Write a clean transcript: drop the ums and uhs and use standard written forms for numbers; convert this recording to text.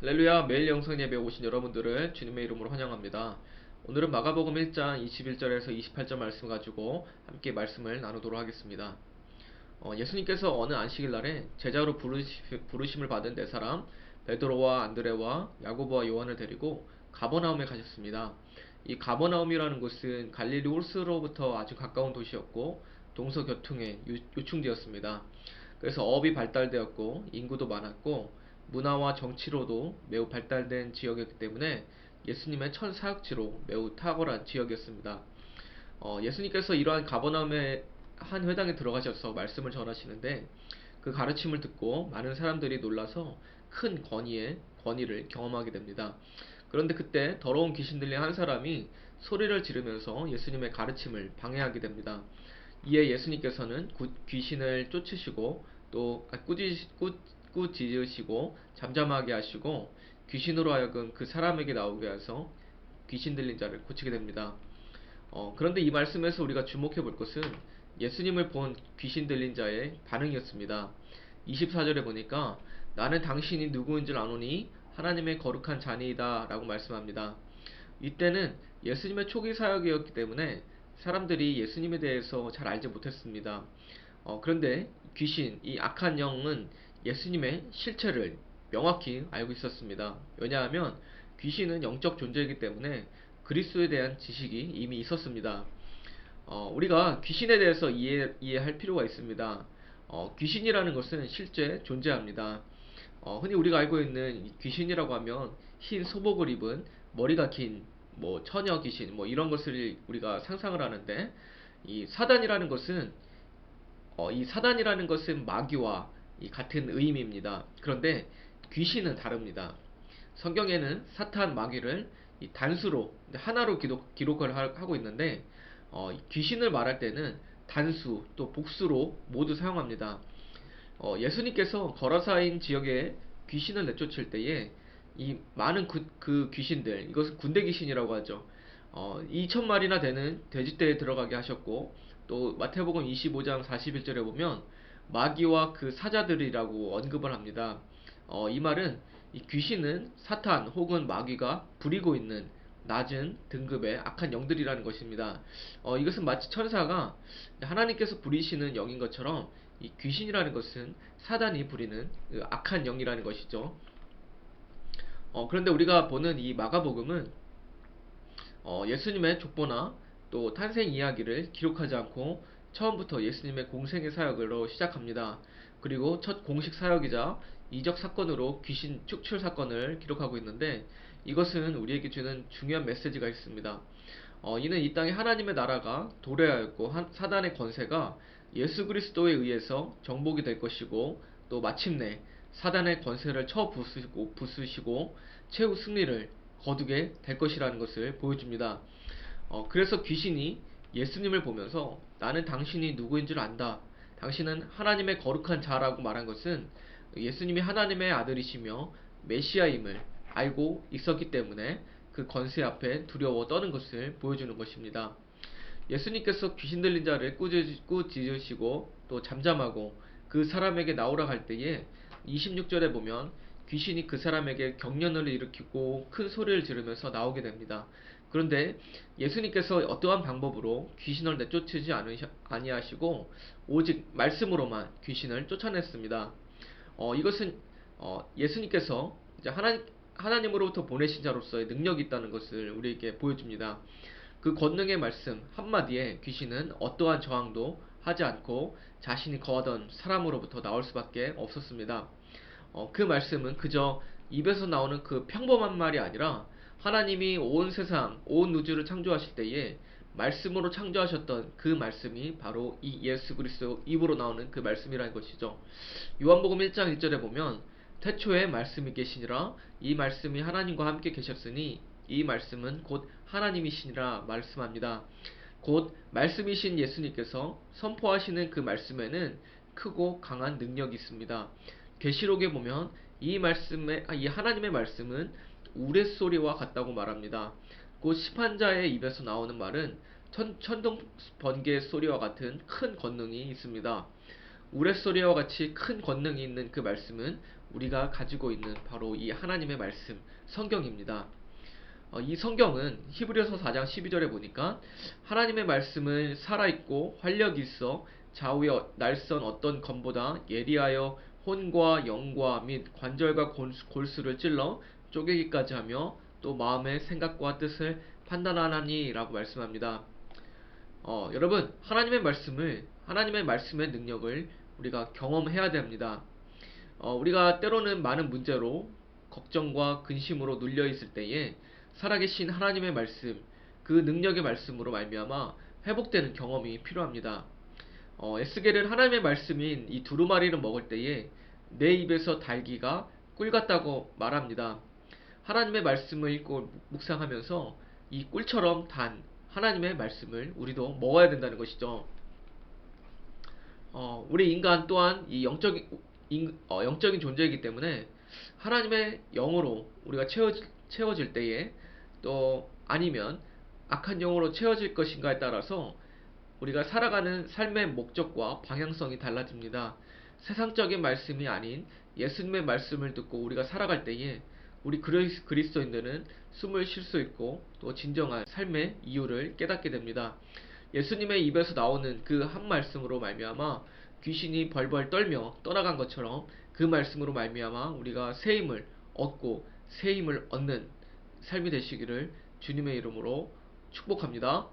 할렐루야. 매일 영상 예배에 오신 여러분들을 주님의 이름으로 환영합니다. 오늘은 마가복음 1장 21절에서 28절 말씀 가지고 함께 말씀을 나누도록 하겠습니다. 예수님께서 어느 안식일 날에 제자로 부르심을 받은 네 사람 베드로와 안드레와 야고보와 요한을 데리고 가버나움에 가셨습니다. 이 가버나움이라는 곳은 갈릴리 호수로부터 아주 가까운 도시였고 동서교통의 요충지였습니다. 그래서 어업이 발달되었고 인구도 많았고 문화와 정치로도 매우 발달된 지역이었기 때문에 예수님의 첫 사역지로 매우 탁월한 지역이었습니다. 예수님께서 이러한 가버나움의 한 회당에 들어가셔서 말씀을 전하시는데 그 가르침을 듣고 많은 사람들이 놀라서 큰 권위를 경험하게 됩니다. 그런데 그때 더러운 귀신 들린 한 사람이 소리를 지르면서 예수님의 가르침을 방해하게 됩니다. 이에 예수님께서는 귀신을 쫓으시고 또 꾸짖으시고 잠잠하게 하시고 귀신으로 하여금 그 사람에게 나오게 해서 귀신 들린 자를 고치게 됩니다. 그런데 이 말씀에서 우리가 주목해 볼 것은 예수님을 본 귀신 들린 자의 반응이었습니다. 24절에 보니까 나는 당신이 누구인 줄 아노니 하나님의 거룩한 자니이다 라고 말씀합니다. 이때는 예수님의 초기 사역이었기 때문에 사람들이 예수님에 대해서 잘 알지 못했습니다. 그런데 이 악한 영은 예수님의 실체를 명확히 알고 있었습니다. 왜냐하면 귀신은 영적 존재이기 때문에 그리스도에 대한 지식이 이미 있었습니다. 우리가 귀신에 대해서 이해할 필요가 있습니다. 귀신이라는 것은 실제 존재합니다. 흔히 우리가 알고 있는 귀신이라고 하면 흰 소복을 입은 머리가 긴 뭐 처녀 귀신 뭐 이런 것을 우리가 상상을 하는데 이 사단이라는 것은 마귀와 같은 의미입니다. 그런데 귀신은 다릅니다. 성경에는 사탄 마귀를 단수로 하나로 기록을 하고 있는데 귀신을 말할 때는 단수 또 복수로 모두 사용합니다. 예수님께서 거라사인 지역에 귀신을 내쫓을 때에 이 많은 그 귀신들, 이것은 군대 귀신이라고 하죠. 2,000마리나 되는 돼지떼에 들어가게 하셨고, 또 마태복음 25장 41절에 보면 마귀와 그 사자들이라고 언급을 합니다. 이 말은 이 귀신은 사탄 혹은 마귀가 부리고 있는 낮은 등급의 악한 영들이라는 것입니다. 이것은 마치 천사가 하나님께서 부리시는 영인 것처럼 이 귀신이라는 것은 사단이 부리는 그 악한 영이라는 것이죠. 그런데 우리가 보는 이 마가복음은 예수님의 족보나 또 탄생 이야기를 기록하지 않고 처음부터 예수님의 공생의 사역으로 시작합니다. 그리고 첫 공식 사역이자 이적 사건으로 귀신 축출 사건을 기록하고 있는데 이것은 우리에게 주는 중요한 메시지가 있습니다. 이는 이 땅에 하나님의 나라가 도래하였고 사단의 권세가 예수 그리스도에 의해서 정복이 될 것이고 또 마침내 사단의 권세를 부수시고 최후 승리를 거두게 될 것이라는 것을 보여줍니다. 그래서 귀신이 예수님을 보면서 나는 당신이 누구인 줄 안다. 당신은 하나님의 거룩한 자라고 말한 것은 예수님이 하나님의 아들이시며 메시아임을 알고 있었기 때문에 그 권세 앞에 두려워 떠는 것을 보여주는 것입니다. 예수님께서 귀신 들린 자를 꾸짖으시고 또 잠잠하고 그 사람에게 나오라 할 때에 26절에 보면 귀신이 그 사람에게 경련을 일으키고 큰 소리를 지르면서 나오게 됩니다. 그런데 예수님께서 어떠한 방법으로 귀신을 내쫓지 아니하시고 오직 말씀으로만 귀신을 쫓아냈습니다. 이것은 예수님께서 이제 하나님으로부터 보내신 자로서의 능력이 있다는 것을 우리에게 보여줍니다. 그 권능의 말씀 한마디에 귀신은 어떠한 저항도 하지 않고 자신이 거하던 사람으로부터 나올 수밖에 없었습니다. 그 말씀은 그저 입에서 나오는 그 평범한 말이 아니라 하나님이 온 세상, 온 우주를 창조하실 때에 말씀으로 창조하셨던 그 말씀이 바로 이 예수 그리스도 입으로 나오는 그 말씀이라는 것이죠. 요한복음 1장 1절에 보면 태초에 말씀이 계시니라 이 말씀이 하나님과 함께 계셨으니 이 말씀은 곧 하나님이시니라 말씀합니다. 곧 말씀이신 예수님께서 선포하시는 그 말씀에는 크고 강한 능력이 있습니다. 계시록에 보면 이 하나님의 말씀은 우레소리와 같다고 말합니다. 곧 시판자의 입에서 나오는 말은 천둥 번개 소리와 같은 큰 권능이 있습니다. 우레소리와 같이 큰 권능이 있는 그 말씀은 우리가 가지고 있는 바로 이 하나님의 말씀, 성경입니다. 이 성경은 히브리서 4장 12절에 보니까 하나님의 말씀은 살아있고 활력이 있어 좌우의 날선 어떤 검보다 예리하여 혼과 영과 및 관절과 골수를 찔러 쪼개기까지 하며 또 마음의 생각과 뜻을 판단하나니 라고 말씀합니다. 여러분, 하나님의 말씀의 능력을 우리가 경험해야 됩니다. 우리가 때로는 많은 문제로 걱정과 근심으로 눌려 있을 때에 살아계신 하나님의 말씀, 그 능력의 말씀으로 말미암아 회복되는 경험이 필요합니다. 에스겔은 하나님의 말씀인 이 두루마리를 먹을 때에 내 입에서 달기가 꿀 같다고 말합니다. 하나님의 말씀을 읽고 묵상하면서 이 꿀처럼 단 하나님의 말씀을 우리도 먹어야 된다는 것이죠. 우리 인간 또한 이 영적인 존재이기 때문에 하나님의 영으로 우리가 채워질 때에 또 아니면 악한 영으로 채워질 것인가에 따라서 우리가 살아가는 삶의 목적과 방향성이 달라집니다. 세상적인 말씀이 아닌 예수님의 말씀을 듣고 우리가 살아갈 때에 우리 그리스도인들은 숨을 쉴 수 있고 또 진정한 삶의 이유를 깨닫게 됩니다. 예수님의 입에서 나오는 그 한 말씀으로 말미암아 귀신이 벌벌 떨며 떠나간 것처럼 그 말씀으로 말미암아 우리가 새 힘을 얻고 새 힘을 얻는 삶이 되시기를 주님의 이름으로 축복합니다.